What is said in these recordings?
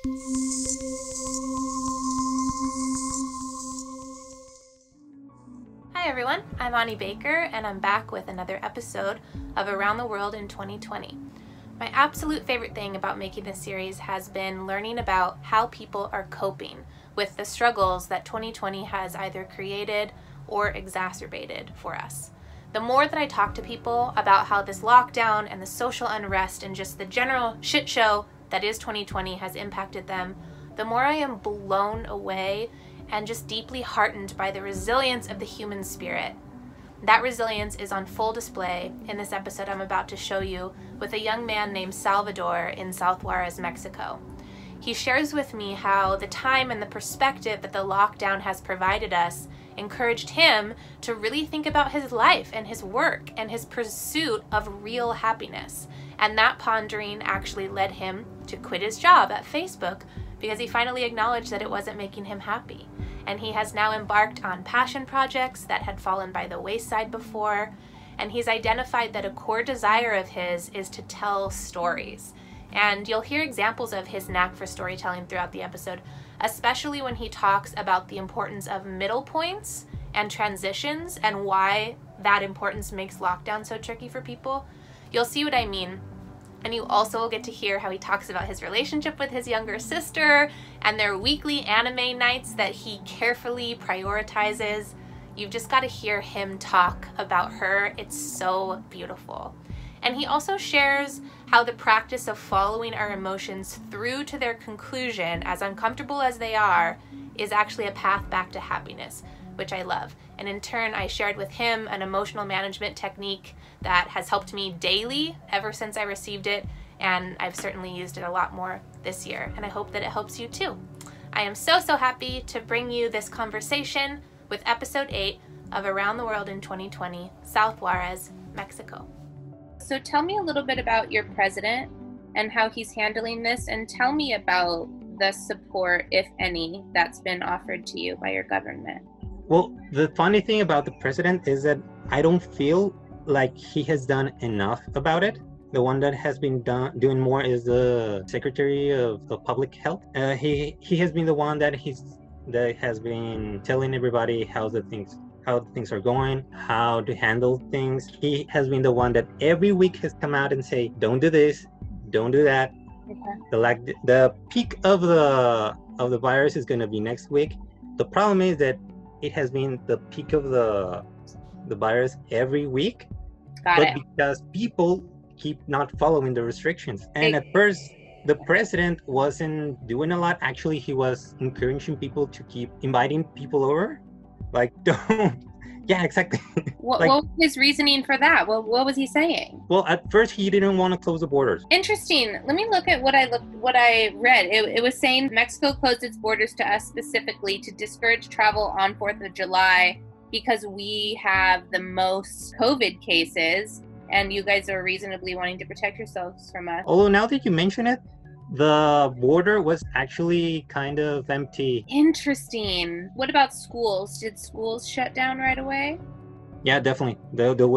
Hi everyone, I'm Ani Baker and I'm back with another episode of Around the World in 2020. My absolute favorite thing about making this series has been learning about how people are coping with the struggles that 2020 has either created or exacerbated for us. The more that I talk to people about how this lockdown and the social unrest and just the general shit show that is 2020 has impacted them, the more I am blown away and just deeply heartened by the resilience of the human spirit. That resilience is on full display in this episode I'm about to show you with a young man named Salvador in South Juárez, Mexico. He shares with me how the time and the perspective that the lockdown has provided us encouraged him to really think about his life and his work and his pursuit of real happiness. And that pondering actually led him to quit his job at Facebook because he finally acknowledged that it wasn't making him happy. And he has now embarked on passion projects that had fallen by the wayside before, and he's identified that a core desire of his is to tell stories. And you'll hear examples of his knack for storytelling throughout the episode, especially when he talks about the importance of middle points and transitions and why that importance makes lockdown so tricky for people. You'll see what I mean. And you also will get to hear how he talks about his relationship with his younger sister and their weekly anime nights that he carefully prioritizes. You've just got to hear him talk about her. It's so beautiful. And he also shares how the practice of following our emotions through to their conclusion, as uncomfortable as they are, is actually a path back to happiness, which I love. And in turn, I shared with him an emotional management technique that has helped me daily ever since I received it, and I've certainly used it a lot more this year, and I hope that it helps you too. I am so happy to bring you this conversation with episode 8 of Around the World in 2020, South Juárez, Mexico. So tell me a little bit about your president and how he's handling this, and tell me about the support, if any, that's been offered to you by your government. Well, the funny thing about the president is that I don't feel like he has done enough about it. The one that has been doing more is the Secretary of Public Health. He has been the one that has been telling everybody how things are going, how to handle things. He has been the one that every week has come out and say, don't do this, don't do that. Okay. The peak of the virus is going to be next week. The problem is that it has been the peak of the virus every week. Because people keep not following the restrictions. And at first, the president wasn't doing a lot. Actually, he was encouraging people to keep inviting people over. Like, don't. Yeah, exactly. What was his reasoning for that? What was he saying? Well, at first, he didn't want to close the borders. Interesting. Let me look at what I read. It was saying Mexico closed its borders to us specifically to discourage travel on 4th of July because we have the most COVID cases, and you guys are reasonably wanting to protect yourselves from us. Although now that you mention it, the border was actually kind of empty. Interesting. What about schools? Did schools shut down right away? Yeah, definitely. Those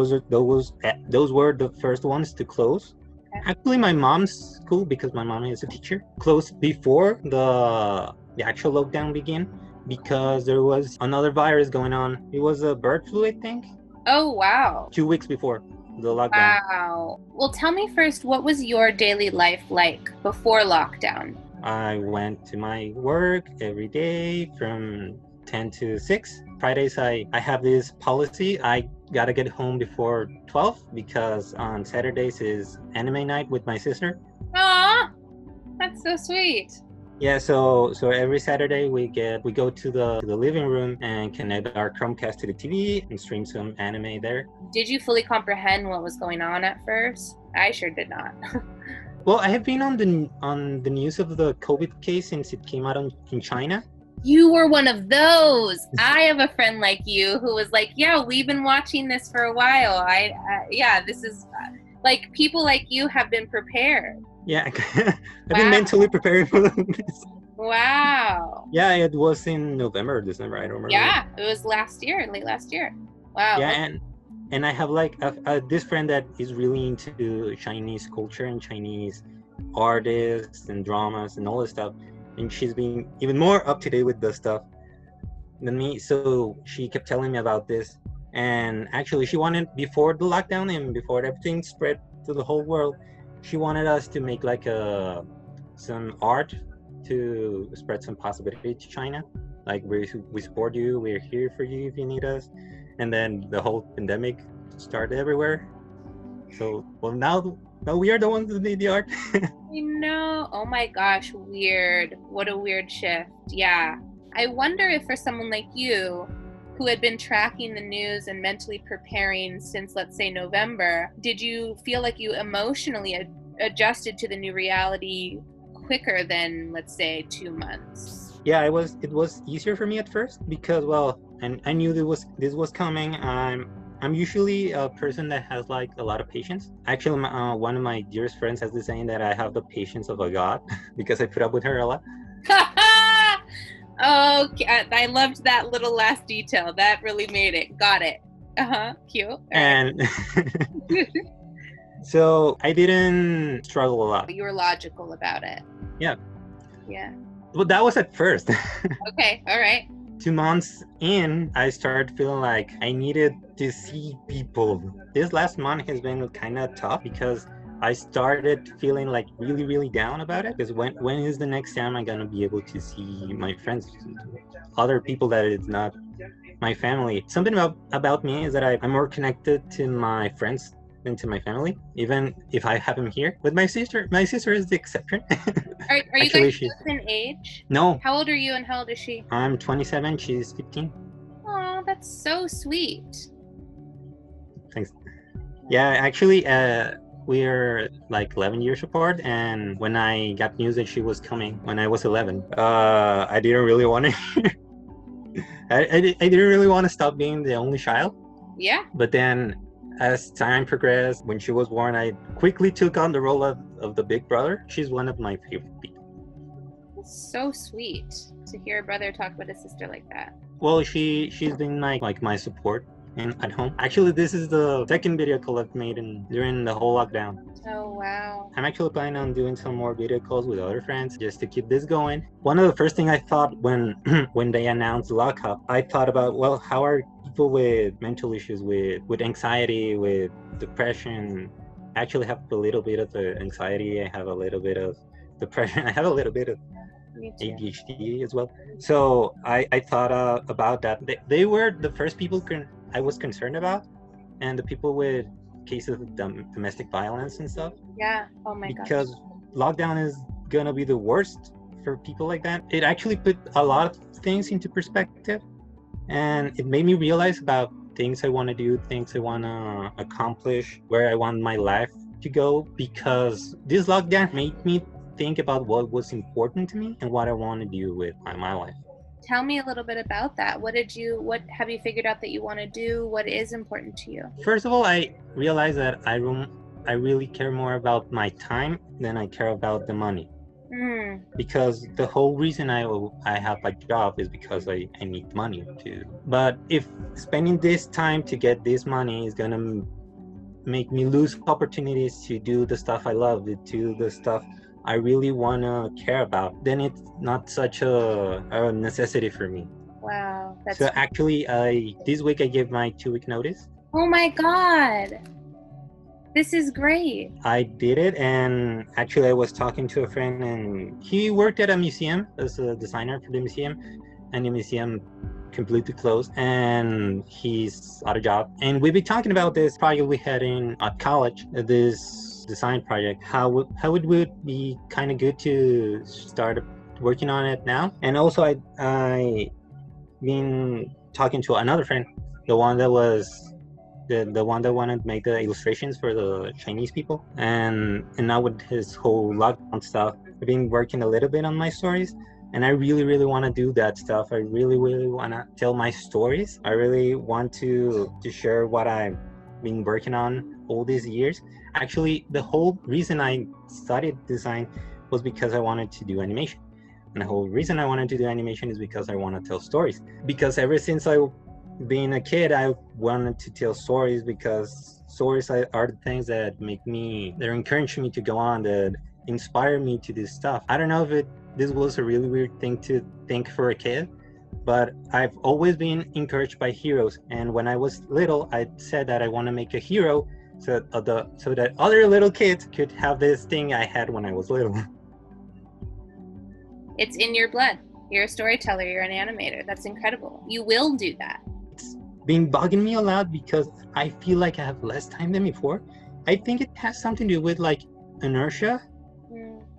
were the first ones to close. Okay. Actually, my mom's school, because my mom is a teacher, closed before the actual lockdown began, because there was another virus going on. It was a bird flu, I think. Oh, wow. 2 weeks before the lockdown. Wow. Well, tell me first, what was your daily life like before lockdown? I went to my work every day from 10 to 6. Fridays, I have this policy. I gotta get home before 12 because on Saturdays is anime night with my sister. Aw, that's so sweet. Yeah, so every Saturday we go to the living room and connect our Chromecast to the TV and stream some anime there. Did you fully comprehend what was going on at first? I sure did not. Well, I have been on the news of the COVID case since it came out in China. You were one of those. I have a friend like you who was like, yeah, we've been watching this for a while. This is like people like you have been prepared. Yeah, I've been mentally preparing for this. Wow. Yeah, it was in November, December, I don't remember. Yeah, it was late last year. Wow. Yeah, and I have like this friend that is really into Chinese culture and Chinese artists and dramas and all this stuff. and she's been even more up to date with the stuff than me. So she kept telling me about this, and actually she wanted, before the lockdown and before everything spread to the whole world, she wanted us to make like some art to spread some positivity to China, like we support you, we're here for you if you need us. And then the whole pandemic started everywhere, so well, now we are the ones that need the art. I know. Oh my gosh, weird. What a weird shift. Yeah. I wonder if for someone like you, who had been tracking the news and mentally preparing since, let's say, November, did you feel like you emotionally adjusted to the new reality quicker than, let's say, 2 months? Yeah, it was easier for me at first because, well, and I knew this was coming. I'm usually a person that has like a lot of patience. Actually, one of my dearest friends has this saying that I have the patience of a god because I put up with her a lot. Okay, I loved that little last detail. That really made it. Got it. Cute. All And so I didn't struggle a lot. You were logical about it. Yeah. Yeah. Well, that was at first. Okay. All right. 2 months in, I started feeling like I needed to see people. This last month has been kind of tough because I started feeling like really, really down about it. Because when is the next time I'm gonna be able to see my friends, other people that is not my family? Something about me is that I'm more connected to my friends than to my family, even if I have them here. With my sister is the exception. Are you Actually, guys she's close in age? no. How old are you and how old is she? I'm 27. She's 15. Oh, that's so sweet. Thanks. Yeah, actually, we're like 11 years apart, and when I got news that she was coming when I was 11, I didn't really want to. I didn't really want to stop being the only child. Yeah. But then, as time progressed, when she was born, I quickly took on the role of the big brother. She's one of my favorite people. That's so sweet to hear a brother talk about a sister like that. Well, she's been like my support at home. Actually, this is the second video call I've made during the whole lockdown. Oh, wow. I'm actually planning on doing some more video calls with other friends just to keep this going. One of the first things I thought when when they announced lockup, I thought about, well, how are people with mental issues, with anxiety, with depression? I actually have a little bit of the anxiety. I have a little bit of depression. I have a little bit of ADHD as well. So I thought about that. They were the first people I was concerned about, and the people with cases of domestic violence and stuff. Yeah. Oh my gosh. Because lockdown is gonna be the worst for people like that. It actually put a lot of things into perspective, and it made me realize about things I want to do, things I want to accomplish, where I want my life to go. Because this lockdown made me think about what was important to me and what I want to do with my life. Tell me a little bit about that. What have you figured out that you want to do? What is important to you? First of all, I realized that I really care more about my time than I care about the money. Because the whole reason I have a job is because I need money to. But if spending this time to get this money is gonna make me lose opportunities to do the stuff I love, to do the stuff I really want to care about, then it's not such a necessity for me. Wow. So actually, this week I gave my 2-week notice. Oh my God. This is great. I did it, and actually I was talking to a friend, and he worked at a museum as a designer for the museum, and the museum completely closed, and he's out of job. And we've been talking about this project we had at college, this design project, how it would be kind of good to start working on it now. And also I been talking to another friend, the one that was the one that wanted to make the illustrations for the Chinese people, and now with his whole lockdown stuff, I've been working a little bit on my stories, and I really want to do that stuff. I really want to tell my stories. I really want to share what I've been working on all these years. Actually, the whole reason I studied design was because I wanted to do animation. And the whole reason I wanted to do animation is because I want to tell stories. Because ever since being a kid, I wanted to tell stories, because stories are the things that encourage me to go on, that inspired me to do stuff. I don't know if this was a really weird thing to think for a kid, but I've always been encouraged by heroes. And when I was little, I said that I want to make a hero so that other little kids could have this thing I had when I was little. It's in your blood. You're a storyteller, you're an animator. That's incredible. You will do that. It's been bugging me a lot because I feel like I have less time than before. I think it has something to do with like inertia,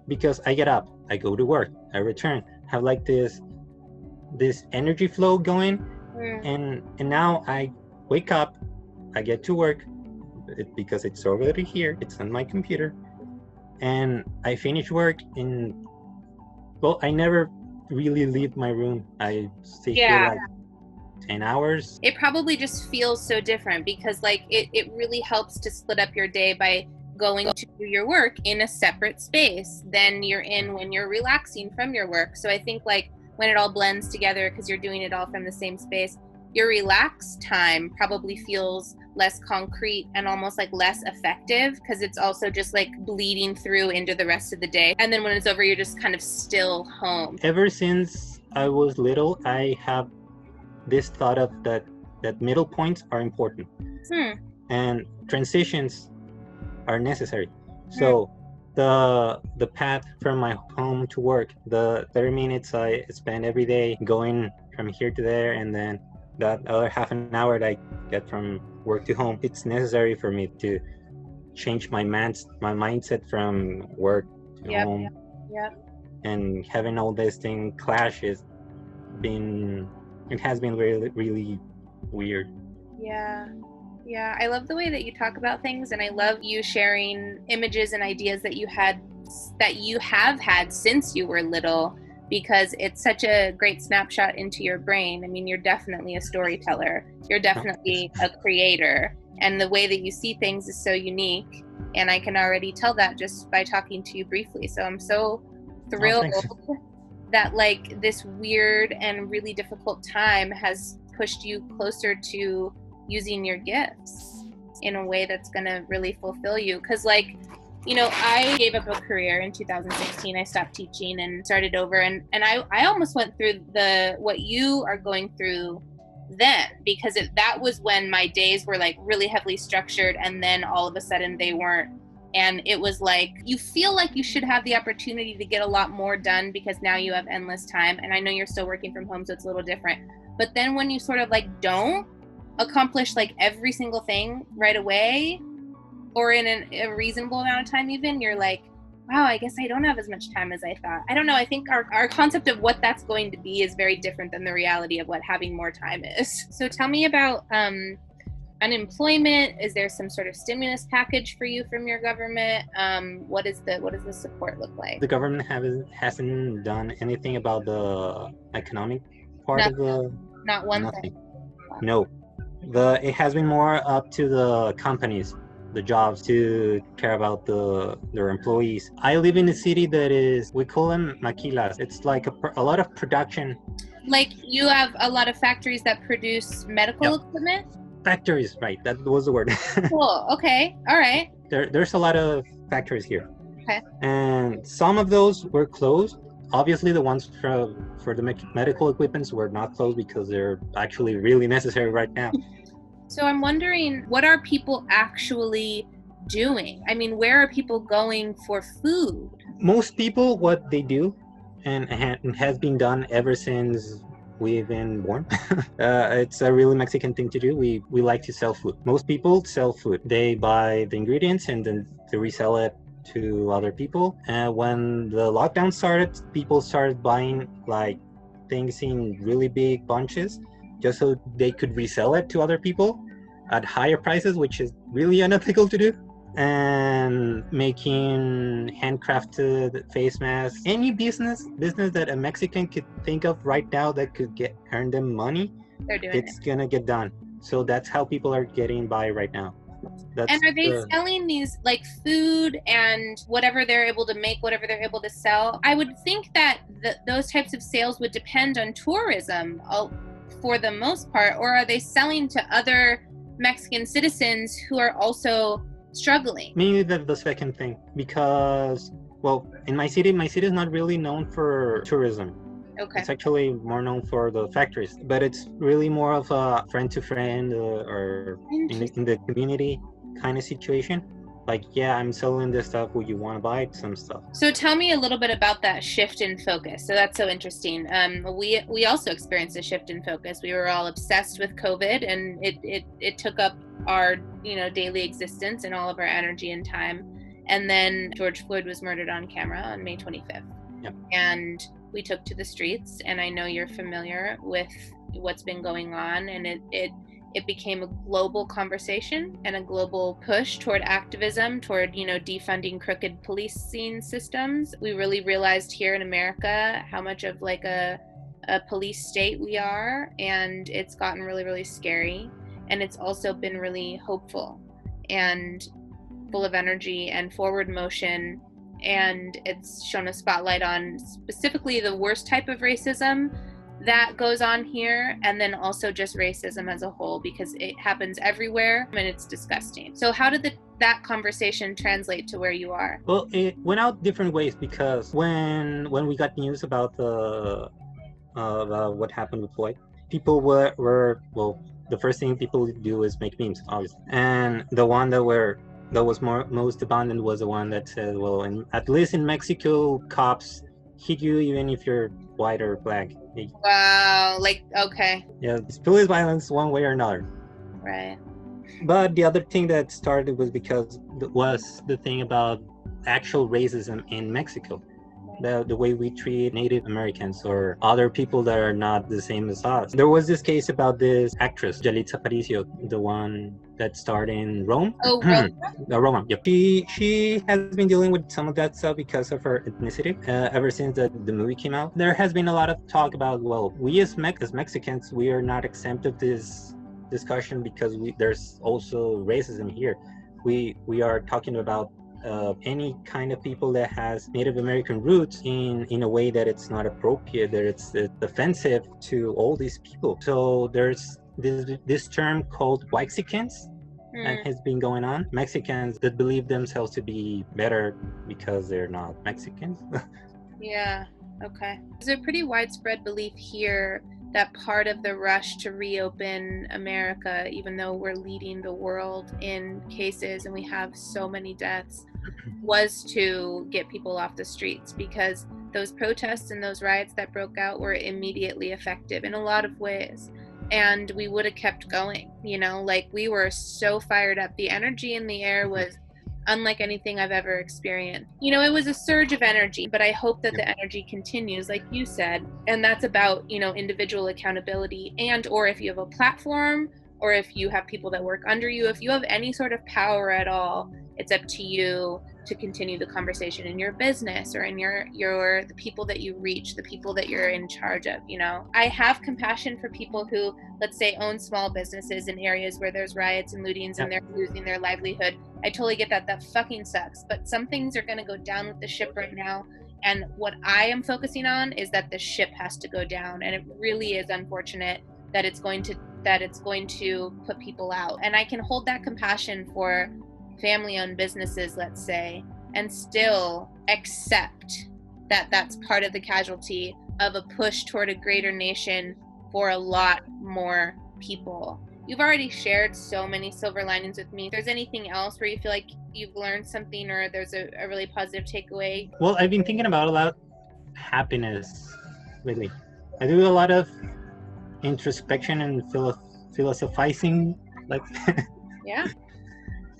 because I get up, I go to work, I return, have like this energy flow going, and now I wake up, I get to work because it's already here, it's on my computer, and I finish work, and well, I never really leave my room. I stay here like 10 hours. It probably just feels so different because like it really helps to split up your day by going to do your work in a separate space than you're in when you're relaxing from your work. So I think like when it all blends together because you're doing it all from the same space, your relaxed time probably feels less concrete and almost like less effective because it's also just like bleeding through into the rest of the day. And then when it's over, you're just kind of still home. Ever since I was little, I have this thought of that middle points are important and transitions are necessary. So the path from my home to work, the 30 minutes I spend every day going from here to there, and then that other half an hour that I get from work to home, it's necessary for me to change my mindset from work to home. And having all this thing clash it has been really, really weird. Yeah, I love the way that you talk about things, and I love you sharing images and ideas that you have had since you were little, because it's such a great snapshot into your brain. I mean, you're definitely a storyteller. You're definitely a creator, and the way that you see things is so unique, and I can already tell that just by talking to you briefly. So I'm so thrilled that like this weird and really difficult time has pushed you closer to using your gifts in a way that's going to really fulfill you. Because like, you know, I gave up a career in 2016. I stopped teaching and started over, and I almost went through what you are going through then, because that was when my days were like really heavily structured, and then all of a sudden they weren't. And it was like, you feel like you should have the opportunity to get a lot more done because now you have endless time. And I know you're still working from home, so it's a little different. But then when you sort of like don't accomplish like every single thing right away, or in a reasonable amount of time even, you're like, wow, I guess I don't have as much time as I thought. I don't know. I think our concept of what that's going to be is very different than the reality of what having more time is. So tell me about unemployment. Is there some sort of stimulus package for you from your government? What does the support look like? The government hasn't done anything about the economic part of the... Not one thing. Wow. No. It has been more up to the companies, the jobs, to care about their employees. I live in a city that is, we call them maquilas. It's like a lot of production. Like you have a lot of factories that produce medical equipment? Factories, right. That was the word. Cool. Okay. All right. There's a lot of factories here. Okay. And some of those were closed. Obviously, the ones for the medical equipments were not closed because they're actually really necessary right now. So I'm wondering, what are people actually doing? I mean, where are people going for food? Most people, what they do, and has been done ever since we've been born, it's a really Mexican thing to do. We like to sell food. Most people sell food. They buy the ingredients and then they resell it to other people. And when the lockdown started, people started buying like things in really big bunches just so they could resell it to other people at higher prices, which is really unethical to do. And making handcrafted face masks. Any business that a Mexican could think of right now that could earn them money, it's gonna get done. So that's how people are getting by right now. And are they selling these like food and whatever they're able to make, whatever they're able to sell? I would think that those types of sales would depend on tourism for the most part, or are they selling to other Mexican citizens who are also struggling? Maybe the second thing, because Well, in my city is not really known for tourism. Okay. It's actually more known for the factories, but it's really more of a friend to friend or in the community kind of situation. Like, yeah, I'm selling this stuff. Would you want to buy some stuff? So tell me a little bit about that shift in focus. So that's so interesting. We also experienced a shift in focus. We were all obsessed with COVID, and it took up our daily existence and all of our energy and time. And then George Floyd was murdered on camera on May 25th. Yep. And we took to the streets, and I know you're familiar with what's been going on, and it became a global conversation and a global push toward activism, toward defunding crooked policing systems. We really realized here in America how much of like a police state we are, and it's gotten really, really scary. And it's also been really hopeful and full of energy and forward motion. And it's shown a spotlight on specifically the worst type of racism that goes on here, and then also just racism as a whole, because it happens everywhere and it's disgusting. So how did that conversation translate to where you are? Well, it went out different ways, because when we got news about what happened with Floyd, people were well, the first thing people do is make memes, obviously, and the one that was most abundant was the one that said, well, at least in Mexico, cops hit you even if you're white or black. Wow, like, okay. Yeah, it's police violence one way or another. Right. But the other thing that started was the thing about actual racism in Mexico. The way we treat Native Americans or other people that are not the same as us. There was this case about this actress, Yalitza Aparicio, the one that starred in Rome. Oh, Rome. Roma. Yep. She has been dealing with some of that stuff because of her ethnicity. Ever since the movie came out, there has been a lot of talk about, well, we as Mexicans, we are not exempt of this discussion because there's also racism here. We are talking about any kind of people that has Native American roots in a way that it's not appropriate, that it's offensive to all these people. So there's this term called Waxicans and has been going on. Mexicans that believe themselves to be better because they're not Mexicans. Yeah, okay. There's a pretty widespread belief here that part of the rush to reopen America, even though we're leading the world in cases and we have so many deaths, was to get people off the streets, because those protests and those riots that broke out were immediately effective in a lot of ways. And we would have kept going, like we were so fired up. The energy in the air was unlike anything I've ever experienced. It was a surge of energy, but I hope that the energy continues, like you said. And that's about, individual accountability, and or if you have a platform, or if you have people that work under you, if you have any sort of power at all, it's up to you to continue the conversation in your business or in the people that you reach, the people that you're in charge of. I have compassion for people who, let's say, own small businesses in areas where there's riots and lootings and they're losing their livelihood. I totally get that. That fucking sucks. But some things are going to go down with the ship right now. And what I am focusing on is that the ship has to go down. And it really is unfortunate that it's going to put people out. And I can hold that compassion for family-owned businesses, let's say, and still accept that that's part of the casualty of a push toward a greater nation for a lot more people. You've already shared so many silver linings with me. If there's anything else where you feel like you've learned something or there's a really positive takeaway? Well, I've been thinking about a lot happiness lately. I do a lot of introspection and philosophizing, like yeah.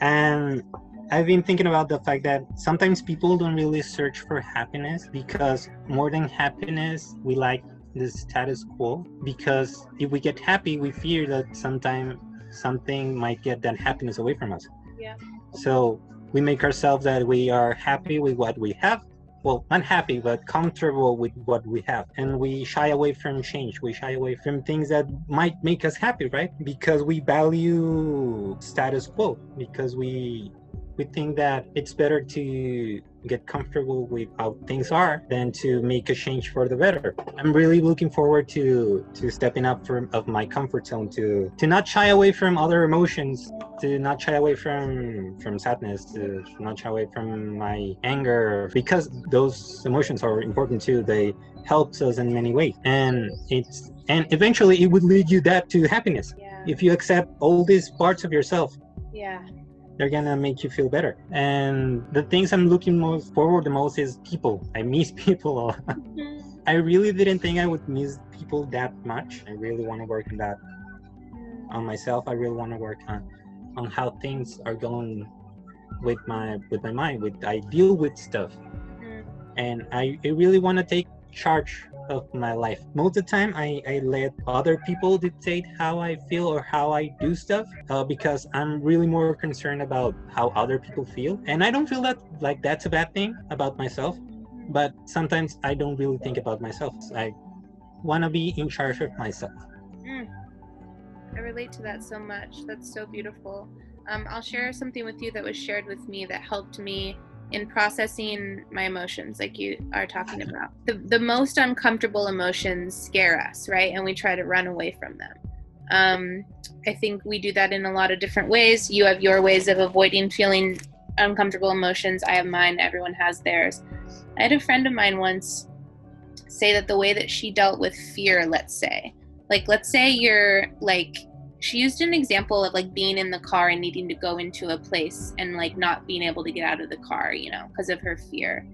And I've been thinking about the fact that sometimes people don't really search for happiness, because more than happiness, we like the status quo. Because if we get happy, we fear that sometime something might get that happiness away from us. Yeah. So we make ourselves that we are happy with what we have. Well, not happy, but comfortable with what we have. And we shy away from change. We shy away from things that might make us happy, right? Because we value status quo, because we we think that it's better to get comfortable with how things are than to make a change for the better. I'm really looking forward to stepping up from of my comfort zone, to not shy away from other emotions, to not shy away from sadness, to not shy away from my anger, because those emotions are important too. They helps us in many ways, and eventually it would lead you that to happiness. Yeah. If you accept all these parts of yourself, Yeah. they're gonna make you feel better. And the things I'm looking most forward the most is people. I miss people a lot. I really didn't think I would miss people that much. I really want to work on that, on myself. I really want to work on how things are going with my mind. With I deal with stuff, and I really want to take charge of my life. Most of the time I let other people dictate how I feel or how I do stuff, because I'm really more concerned about how other people feel. And I don't feel that like that's a bad thing about myself, but sometimes I don't really think about myself. I want to be in charge of myself. I relate to that so much. That's so beautiful. I'll share something with you that was shared with me that helped me in processing my emotions, like you are talking about. The most uncomfortable emotions scare us, right? And we try to run away from them. I think we do that in a lot of different ways. You have your ways of avoiding feeling uncomfortable emotions. I have mine. Everyone has theirs. I had a friend of mine once say that the way that she dealt with fear, let's say you're like, she used an example of like being in the car and needing to go into a place and like not being able to get out of the car, because of her fear.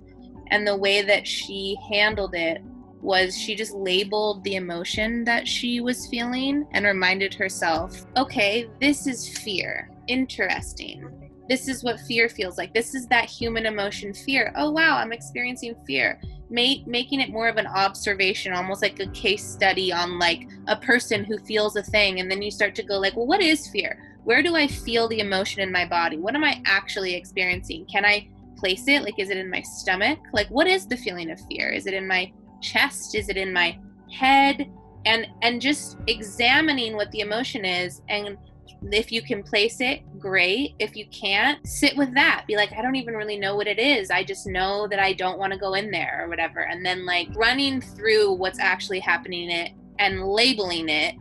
And the way that she handled it was she just labeled the emotion that she was feeling and reminded herself, okay, this is fear. Interesting. This is what fear feels like. This is that human emotion, fear. Oh, wow, I'm experiencing fear. Making it more of an observation, almost like a case study on like a person who feels a thing. And then you start to go like, well, what is fear? Where do I feel the emotion in my body? What am I actually experiencing? Can I place it? Like, is it in my stomach? Like, what is the feeling of fear? Is it in my chest? Is it in my head? And just examining what the emotion is, and if you can place it, great. If you can't, sit with that. Be like, I don't even really know what it is. I just know that I don't want to go in there or whatever. And then like running through what's actually happening in it and labeling it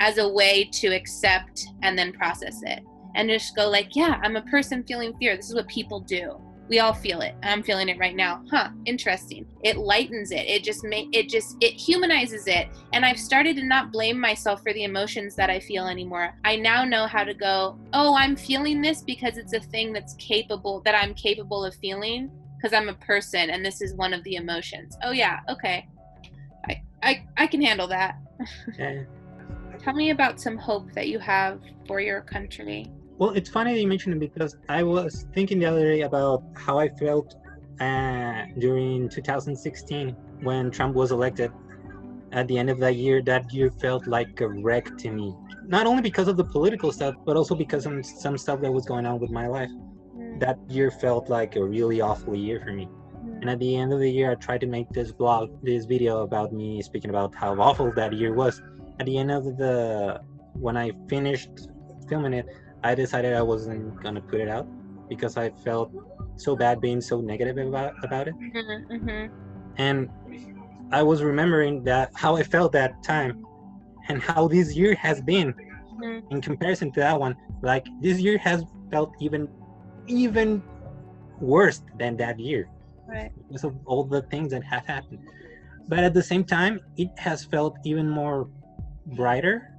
as a way to accept and then process it. And just go like, yeah, I'm a person feeling fear. This is what people do. We all feel it. I'm feeling it right now. Interesting. It lightens it. It humanizes it. And I've started to not blame myself for the emotions that I feel anymore. I now know how to go, oh, I'm feeling this because it's a thing that I'm capable of feeling because I'm a person and this is one of the emotions. Oh yeah, okay. I can handle that. Yeah. Tell me about some hope that you have for your country. Well, it's funny that you mentioned it, because I was thinking the other day about how I felt during 2016 when Trump was elected. At the end of that year felt like a wreck to me. Not only because of the political stuff, but also because of some stuff that was going on with my life. That year felt like a really awful year for me. And at the end of the year, I tried to make this video about me speaking about how awful that year was. At the end of when I finished filming it, I decided I wasn't gonna put it out because I felt so bad being so negative about it. And I was remembering that how I felt that time and how this year has been in comparison to that one. Like, this year has felt even worse than that year, right? Because of all the things that have happened. But at the same time, it has felt even more brighter.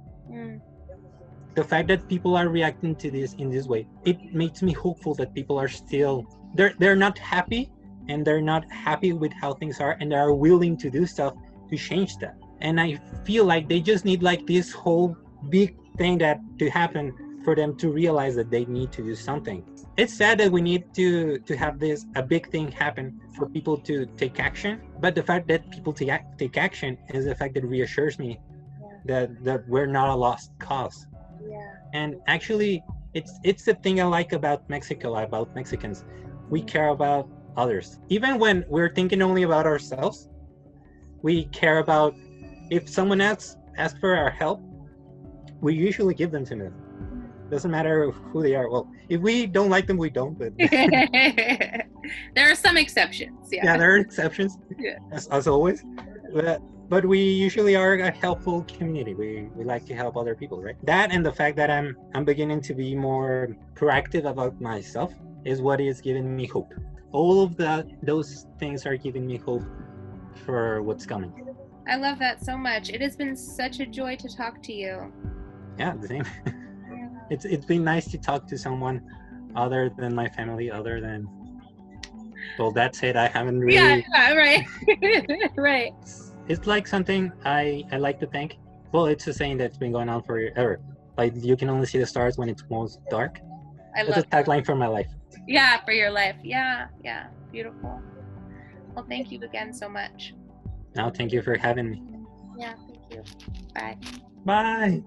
The fact that people are reacting to this in this way, it makes me hopeful that people are still they're not happy, and they're not happy with how things are, and they are willing to do stuff to change that. And I feel like they just need like this whole big thing to happen for them to realize that they need to do something. It's sad that we need to have a big thing happen for people to take action, but the fact that people take action is the fact that reassures me that we're not a lost cause. And actually, it's the thing I like about Mexico, about Mexicans. We care about others. Even when we're thinking only about ourselves, we care about, if someone else asks for our help, we usually give them to them. Doesn't matter who they are. Well, if we don't like them, we don't. But there are some exceptions. Yeah. yeah, there are exceptions, Yeah. as always. But we usually are a helpful community. We like to help other people, right? That and the fact that I'm beginning to be more proactive about myself is what is giving me hope. All of those things are giving me hope for what's coming. I love that so much. It has been such a joy to talk to you. Yeah, the same. It's been nice to talk to someone other than my family, other than, well, that's it. I haven't really. Yeah, right. Right. It's like something I like to think. Well, it's a saying that's been going on forever. Like, you can only see the stars when it's most dark. That's a tagline for my life. Yeah, for your life. Yeah, beautiful. Well, thank you again so much. Now, thank you for having me. Yeah, thank you. Bye. Bye.